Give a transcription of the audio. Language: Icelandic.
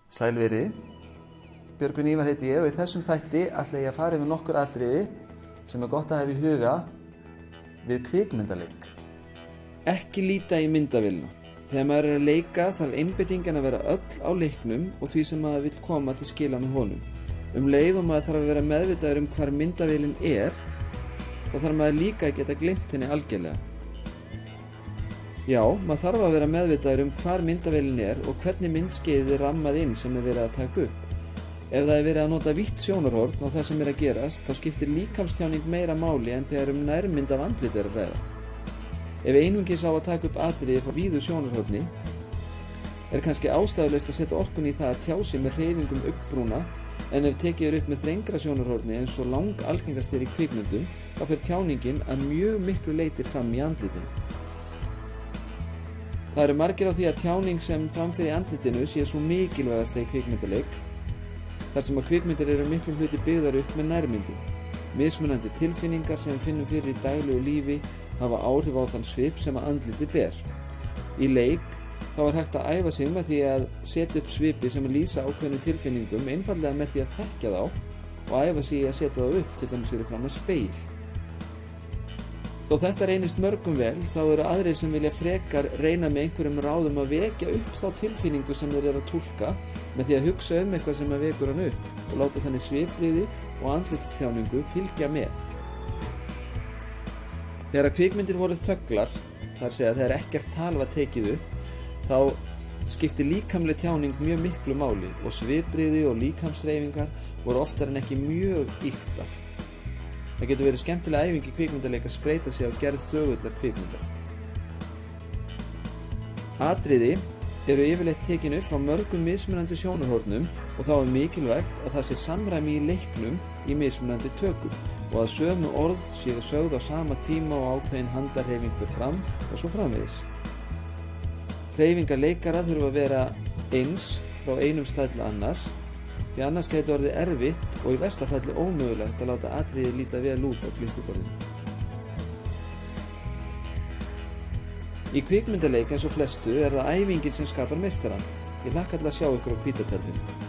Sælveri, Björgvin Ívar heiti ég og í þessum þætti ætla ég að fara yfir nokkur atriði sem gott að hafa í huga við kvikmyndaleik. Ekki líta í myndavélina. Þegar maður að leika þarf einbeitingin að vera öll á leiknum og því sem maður vill koma til skila með honum. Leið og maður þarf að vera meðvitaður hvar myndavélin þá þarf maður líka að geta gleymt henni algjörlega. Já, maður þarf að vera meðvitaður hvar myndavélin og hvernig myndskeiðið er rammað inn sem verið að taka upp. Ef það verið að nota vítt sjónarhorn á það sem að gerast, þá skiptir líkamstjáning meira máli en þegar nærmynd af andliti að ræða. Ef einungis á að taka upp atriði frá víðu sjónarhorni, kannski ástæðulaust að setja orkun í það að tjá sig með hreyfingum uppbrúna, en ef tekið upp með þrengra sjónarhorni eins og algengast í kvikmyndum, þá fer tjáningin að mjög miklu leyti fram í andlitinu. Það eru margir á því að tjáning sem framfyrir í andlitinu sé svo mikilvægasta í kvikmyndaleik, þar sem að kvikmyndir eru miklum hluti byggðar upp með nærmyndum. Mismunandi tilfinningar sem finnum fyrir í daglegu lífi hafa áhrif á þann svip sem að andliti ber. Í leik þá hægt að æfa sig með því að setja upp svipi sem að lýsa ákveðnum tilfinningum einfaldlega með því að þekkja þá og æfa sig að setja þá upp til dæmis fyrir fram að speil. Þó þetta reynist mörgum vel, þá eru aðrir sem vilja frekar reyna með einhverjum ráðum að vekja upp þá tilfinningu sem þeir eru að túlka með því að hugsa eitthvað sem að vekur hann upp og láta þannig svipbrigði og andlitstjáningu fylgja með. Þegar kvikmyndir voru þögglar, þar segja þegar ekkert tal var tekið upp, þá skipti líkamleg tjáning mjög miklu máli og svipbrigði og líkamshreyfingar voru oftar en ekki mjög ýktar. Það getur verið skemmtileg æfing í kvikmyndaleik að spreyta sig á gerð þögullar kvikmyndar. Atriði eru yfirleitt tekin upp frá mörgum mismunandi sjónarhornum og þá er mikilvægt að það sé samræmi í leiknum í mismunandi tökum og að sömu orð séu sögð á sama tíma og ákveðin handarhreyfing fer fram og svo framvegis. Hreyfingar leikara þurfa að vera eins frá einum stað til annars, því annars gæti orðið erfitt og í versta falli ómögulegt að láta atriði líta vel út á klippiborðinu. Í kvikmyndaleik eins og flestu það æfingin sem skapar meistarann. Ég hlakka til að sjá ykkur á hvíta tjaldinu.